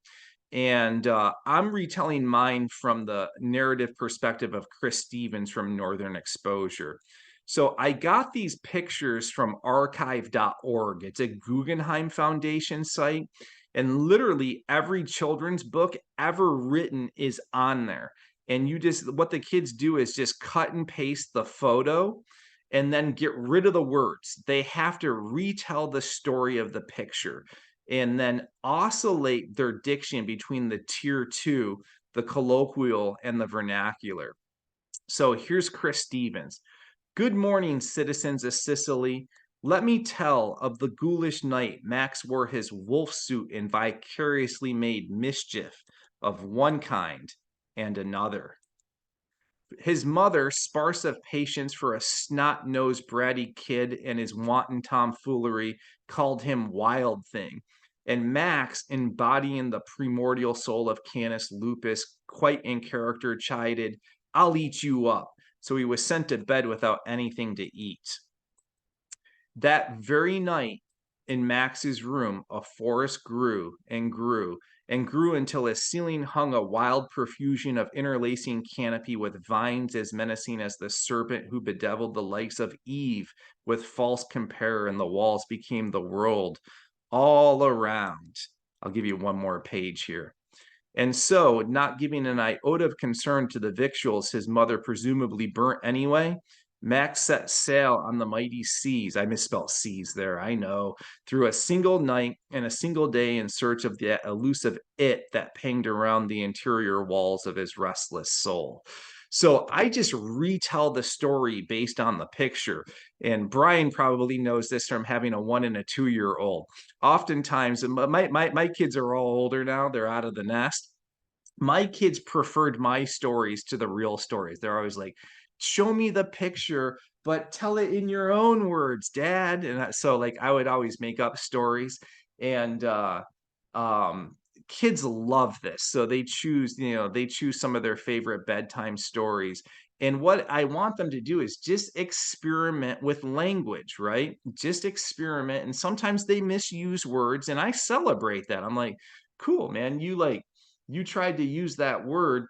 And I'm retelling mine from the narrative perspective of Chris Stevens from Northern Exposure. So I got these pictures from archive.org. It's a Guggenheim Foundation site. And literally every children's book ever written is on there. And what the kids do is just cut and paste the photo and then get rid of the words. They have to retell the story of the picture and then oscillate their diction between the tier 2, the colloquial, and the vernacular. So here's Chris Stevens. Good morning, citizens of Sicily. Let me tell of the ghoulish night Max wore his wolf suit and vicariously made mischief of one kind and another. His mother, sparse of patience for a snot-nosed bratty kid and his wanton tomfoolery, called him Wild Thing. And Max, embodying the primordial soul of Canis Lupus, quite in character, chided, "I'll eat you up." So he was sent to bed without anything to eat. That very night, in Max's room, a forest grew and grew and grew until its ceiling hung a wild profusion of interlacing canopy with vines as menacing as the serpent who bedeviled the likes of Eve with false compare, and the walls became the world all around. I'll give you one more page here. And so, not giving an iota of concern to the victuals his mother presumably burnt anyway, Max set sail on the mighty seas. I misspelled seas there, I know. Through a single night and a single day in search of that elusive it that pinged around the interior walls of his restless soul. So I just retell the story based on the picture. And Brian probably knows this from having a 1 and a 2-year-old. Oftentimes, my kids are all older now, they're out of the nest. My kids preferred my stories to the real stories. They're always like, show me the picture, but tell it in your own words, Dad. And so like I would always make up stories, and kids love this. So they choose, they choose some of their favorite bedtime stories. And what I want them to do is just experiment with language, right? Just experiment. And sometimes they misuse words, and I celebrate that. I'm like, cool, man, you tried to use that word,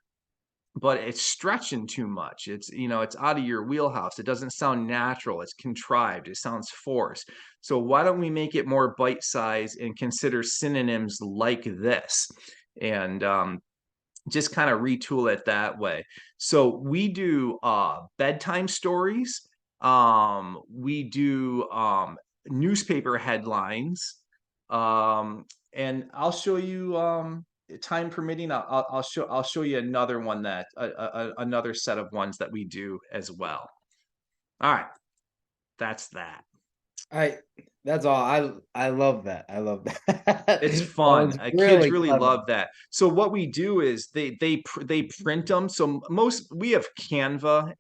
but it's stretching too much. It's out of your wheelhouse. It doesn't sound natural. It's contrived. It sounds forced. So why don't we make it more bite-sized and consider synonyms like this? And just kind of retool it that way. So we do bedtime stories. We do newspaper headlines. And I'll show you time permitting, I'll show you another one that another set of ones that we do as well. All right, that's that. That's all. I love that. I love that. It's That fun. was Kids really clever. love that. So what we do is they print them. So we have Canva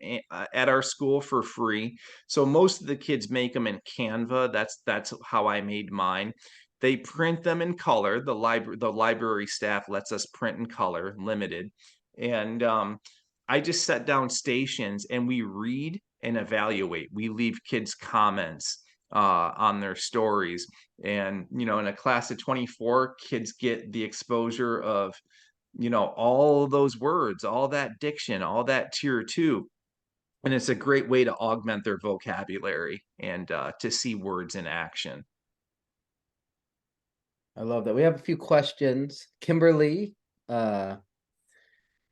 at our school for free. So most of the kids make them in Canva. That's how I made mine. They print them in color. The library staff lets us print in color, limited. And I just set down stations and we read and evaluate. We leave kids comments on their stories. And, in a class of 24, kids get the exposure of, all those words, all that diction, all that tier 2. And it's a great way to augment their vocabulary and to see words in action. I love that. We have a few questions. Kimberly, do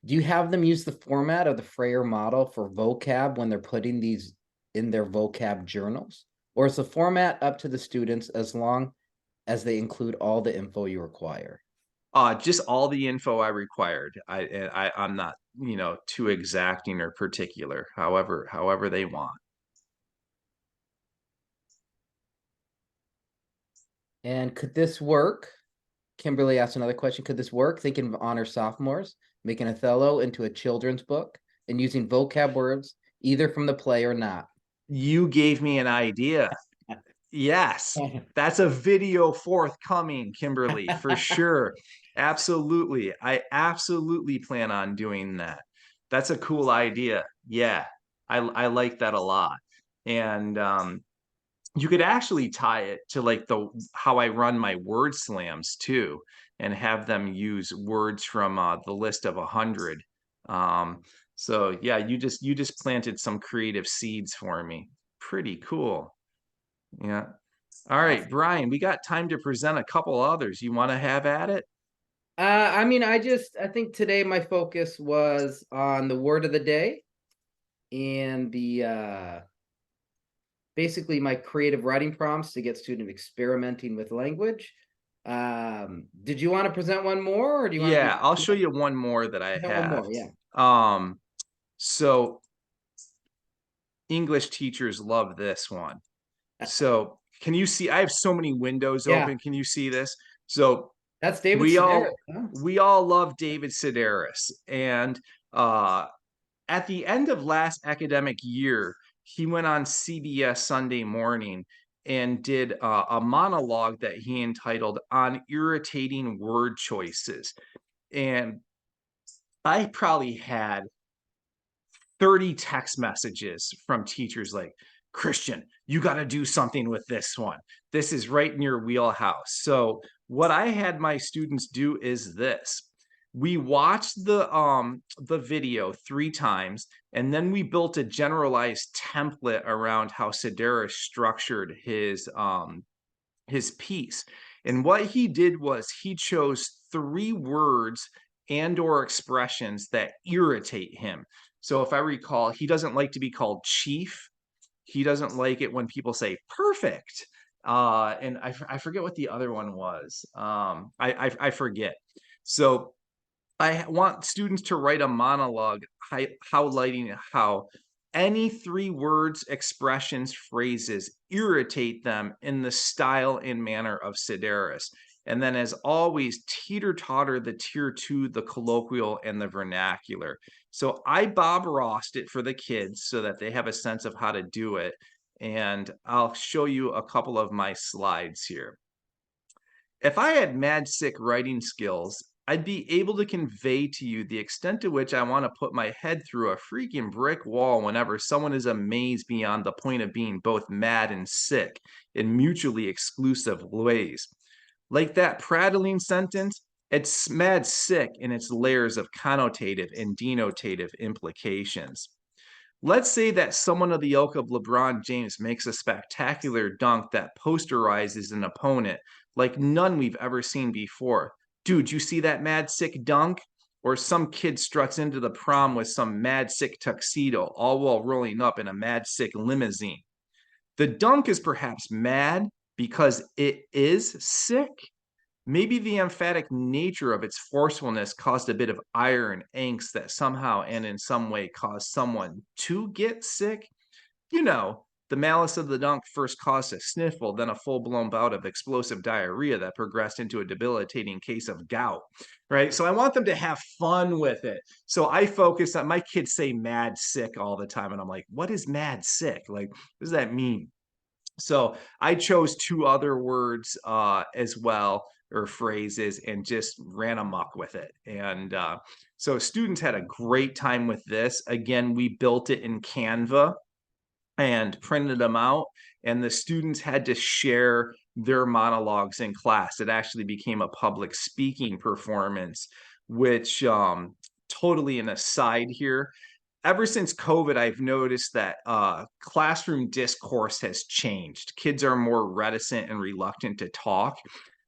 you have them use the format of the Freyer model for vocab when they're putting these in their vocab journals? Or is the format up to the students as long as they include all the info you require? Just all the info I required. I'm not, too exacting or particular, however they want. And could this work? Kimberly asked another question. Could this work? Thinking of honor sophomores, making Othello into a children's book and using vocab words either from the play or not. You gave me an idea. Yes, that's a video forthcoming, Kimberly, for sure. Absolutely. I absolutely plan on doing that. That's a cool idea. Yeah, I like that a lot. And you could actually tie it to like how I run my word slams too, and have them use words from the list of 100. So yeah, you just planted some creative seeds for me. Pretty cool. Yeah. All right, Brian, we got time to present a couple others. You want to have at it? I mean, I think today my focus was on the word of the day and the basically my creative writing prompts to get students experimenting with language. Did you want to present one more, or do you want Yeah, I'll show you one more that I have. One more, yeah. So English teachers love this one. So can you see? I have so many windows open. Can you see this? So that's David Sedaris. We all love David Sedaris, and at the end of last academic year, he went on CBS Sunday Morning and did a monologue that he entitled "On Irritating Word Choices." And I probably had 30 text messages from teachers like, "Kristian, you got to do something with this one. This is right in your wheelhouse." So what I had my students do is this. We watched the video 3 times, and then we built a generalized template around how Sedaris structured his piece. And what he did was he chose 3 words and or expressions that irritate him. So if I recall, he doesn't like to be called chief. He doesn't like it when people say perfect. And I forget what the other one was. I forget. So I want students to write a monologue highlighting how any 3 words, expressions, phrases irritate them in the style and manner of Sedaris. And then, as always, teeter-totter the tier 2, the colloquial, and the vernacular. So I Bob Rossed it for the kids so that they have a sense of how to do it. And I'll show you a couple of my slides here. If I had mad sick writing skills, I'd be able to convey to you the extent to which I want to put my head through a freaking brick wall whenever someone is amazed beyond the point of being both mad and sick in mutually exclusive ways. Like that prattling sentence, it's mad sick in its layers of connotative and denotative implications. Let's say that someone of the ilk of LeBron James makes a spectacular dunk that posterizes an opponent like none we've ever seen before. Dude, you see that mad sick dunk? Or some kid struts into the prom with some mad sick tuxedo, all while rolling up in a mad sick limousine. The dunk is perhaps mad because it is sick. Maybe the emphatic nature of its forcefulness caused a bit of ire and angst that somehow and in some way caused someone to get sick. You know, the malice of the dunk first caused a sniffle, then a full-blown bout of explosive diarrhea that progressed into a debilitating case of gout, right? So I want them to have fun with it. So I focus on, my kids say mad sick all the time, and I'm like, what is mad sick? Like, what does that mean? So I chose 2 other words as well, or phrases, and just ran amok with it. And so students had a great time with this. Again, we built it in Canva and printed them out, and the students had to share their monologues in class. It actually became a public speaking performance, which totally an aside here. Ever since COVID, I've noticed that classroom discourse has changed. Kids are more reticent and reluctant to talk.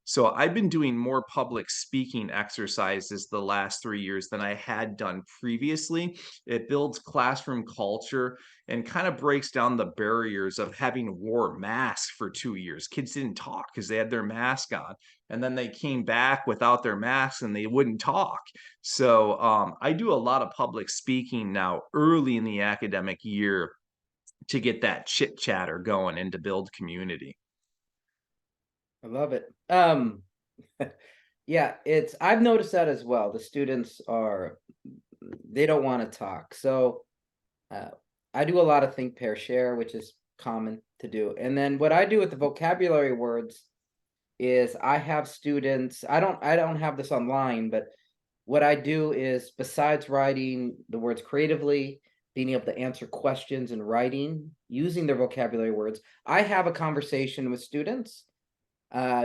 So I've been doing more public speaking exercises the last 3 years than I had done previously. It builds classroom culture and kind of breaks down the barriers of having wore masks for 2 years. Kids didn't talk because they had their mask on. And then they came back without their masks and they wouldn't talk. So I do a lot of public speaking now early in the academic year to get that chit chatter going and to build community. I love it. Yeah, I've noticed that as well. The students they don't want to talk. So I do a lot of think, pair, share, which is common to do. And then what I do with the vocabulary words is I have students, I don't have this online, but what I do is, besides writing the words creatively, being able to answer questions in writing using their vocabulary words, I have a conversation with students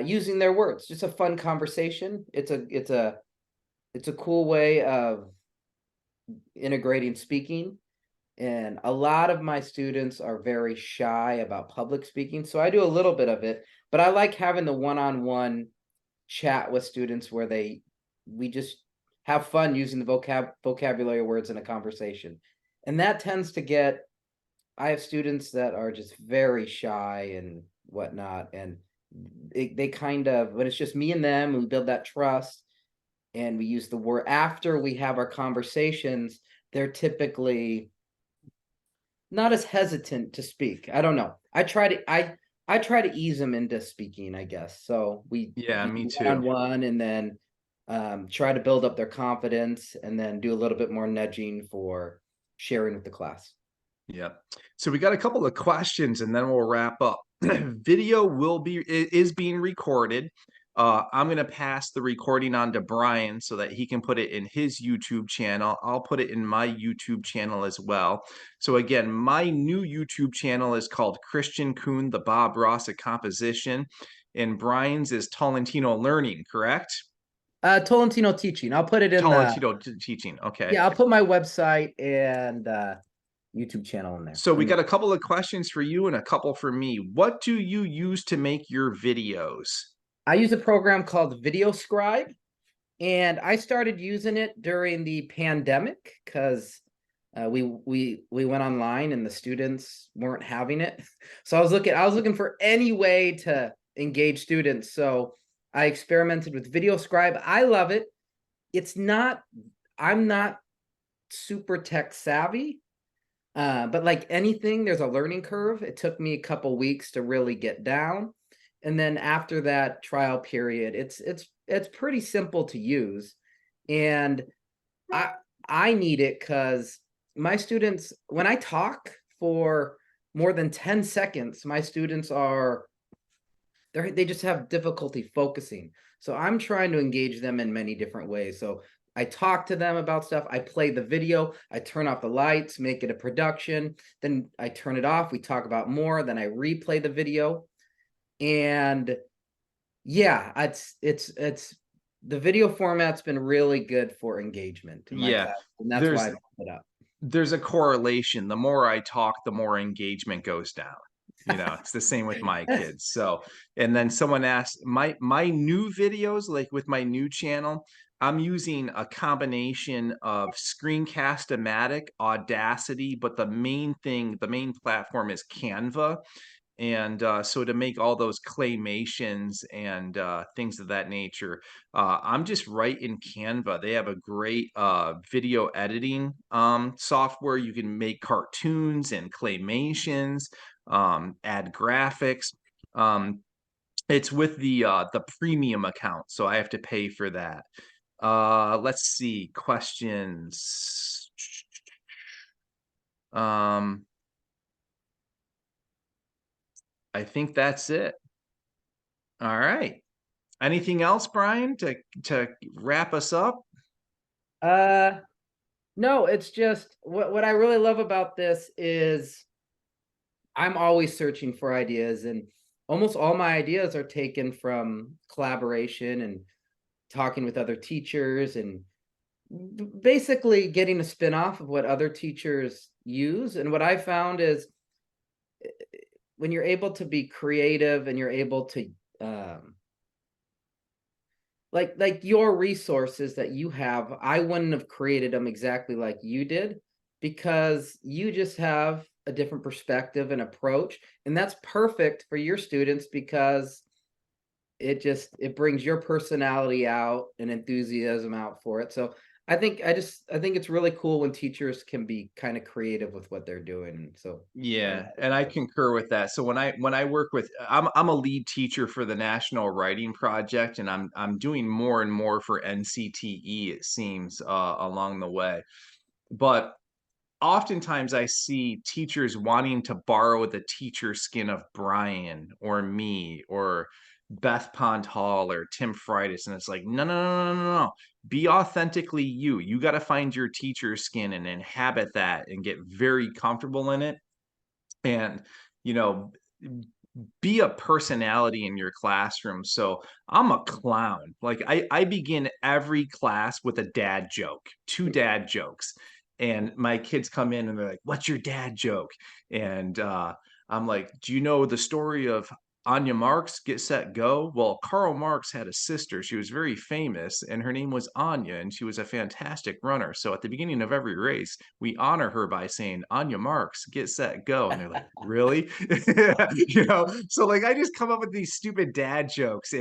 using their words. Just a fun conversation. It's a cool way of integrating speaking. And a lot of my students are very shy about public speaking, so I do a little bit of it, but I like having the one-on-one chat with students where we just have fun using the vocabulary words in a conversation. And that tends to get, I have students that are just very shy and whatnot, and they kind of, when it's just me and them, and we build that trust and we use the word after we have our conversations, they're typically not as hesitant to speak. I don't know. I try to ease them into speaking, I guess. So me too. One-on-one, and then try to build up their confidence, and then do a little bit more nudging for sharing with the class. Yeah. So we got a couple of questions and then we'll wrap up. Video is being recorded. I'm going to pass the recording on to Brian so that he can put it in his YouTube channel. I'll put it in my YouTube channel as well. So again, my new YouTube channel is called Kristian Kuhn, the Bob Ross of composition, and Brian's is Tolentino Learning, correct? Tolentino Teaching. I'll put it in Tolentino Teaching. Okay. Yeah, I'll put my website and YouTube channel in there. So we got a couple of questions for you and a couple for me. What do you use to make your videos? I use a program called Video Scribe, and I started using it during the pandemic because we went online and the students weren't having it. So I was looking for any way to engage students. So I experimented with Video Scribe. I love it. I'm not super tech savvy. But like anything, there's a learning curve. It took me a couple weeks to really get down. And then after that trial period, it's pretty simple to use. And I need it because my students, when I talk for more than 10 seconds, my students they just have difficulty focusing. So I'm trying to engage them in many different ways. So I talk to them about stuff. I play the video. I turn off the lights, make it a production. Then I turn it off. We talk about more. Then I replay the video. And yeah, it's the video format's been really good for engagement. Yeah, and that's why I put it up. There's a correlation. The more I talk, the more engagement goes down. You know, it's the same with my kids. So, and then someone asked my new videos, like with my new channel, I'm using a combination of Screencast-O-Matic, Audacity, but the main platform is Canva. And so to make all those claymations and things of that nature, I'm just right in Canva. They have a great video editing software. You can make cartoons and claymations, add graphics. It's with the premium account, so I have to pay for that. Let's see, questions. I think that's it. All right. Anything else, Brian, to wrap us up? No, it's just what I really love about this is I'm always searching for ideas, and almost all my ideas are taken from collaboration and talking with other teachers and basically getting a spin-off of what other teachers use. And what I found is when you're able to be creative and you're able to like your resources that you have, I wouldn't have created them exactly like you did, because you just have a different perspective and approach, and that's perfect for your students because it brings your personality out and enthusiasm out for it. So I think it's really cool when teachers can be kind of creative with what they're doing. So yeah, and I concur with that. So when I work with, I'm a lead teacher for the National Writing Project, and I'm doing more and more for NCTE, it seems, along the way. But oftentimes I see teachers wanting to borrow the teacher skin of Brian or me or Beth Pond Hall or Tim Freitas, and it's like, no. Be authentically you. You got to find your teacher skin and inhabit that and get very comfortable in it. And, you know, be a personality in your classroom. So I'm a clown. Like I begin every class with a dad joke, 2 dad jokes. And my kids come in and they're like, "What's your dad joke?" And I'm like, "Do you know the story of Anya Marx, Get Set Go?" Well, Karl Marx had a sister. She was very famous, and her name was Anya, and she was a fantastic runner. So at the beginning of every race, we honor her by saying, "Anya Marx, Get Set Go." And they're like, "Really?" You know, so like I just come up with these stupid dad jokes,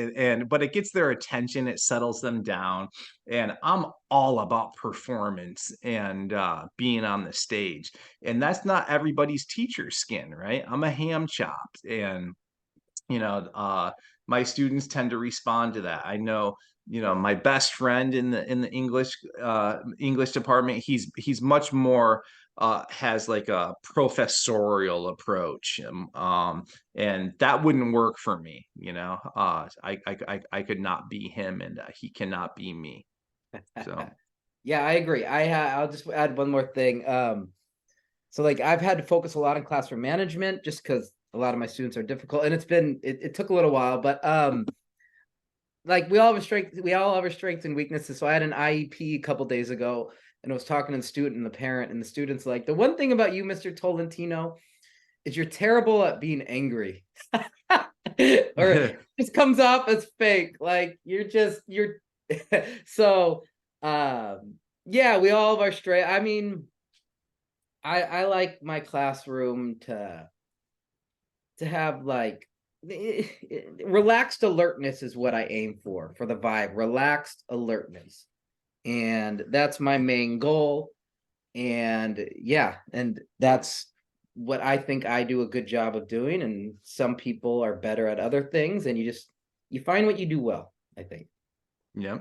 but it gets their attention, it settles them down. And I'm all about performance and being on the stage. And that's not everybody's teacher skin, right? I'm a ham chop, and my students tend to respond to that. I know, my best friend in the English department, he's much more has like a professorial approach, and that wouldn't work for me. I could not be him, and he cannot be me. So Yeah, I agree. I'll just add one more thing. So like I've had to focus a lot on classroom management just because a lot of my students are difficult, and it took a little while, but like we all have our strengths and weaknesses. So I had an IEP a couple days ago, and I was talking to the student and the parent, and the student's like, the one thing about you, Mr. Tolentino, is you're terrible at being angry. Or it just comes off as fake. Like you're so yeah, we all have our strength. I mean, I like my classroom to have like relaxed alertness is what I aim for the vibe, relaxed alertness. And that's my main goal. And yeah, and that's what I think I do a good job of doing. And some people are better at other things, and you find what you do well, I think. yeah,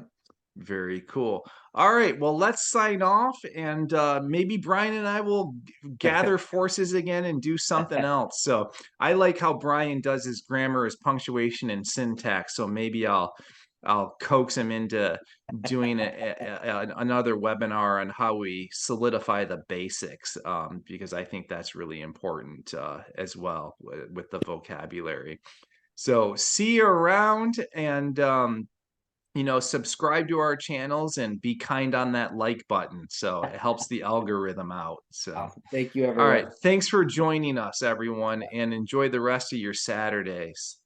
very cool. All right, well, let's sign off, and maybe Brian and I will gather forces again and do something else. So I like how Brian does his grammar, his punctuation, and syntax. So maybe I'll coax him into doing another webinar on how we solidify the basics, because I think that's really important as well with the vocabulary. So see you around, and subscribe to our channels and be kind on that like button. So it helps the algorithm out. So, Awesome. Thank you, all right. everyone. Thanks for joining us, everyone, and enjoy the rest of your Saturdays.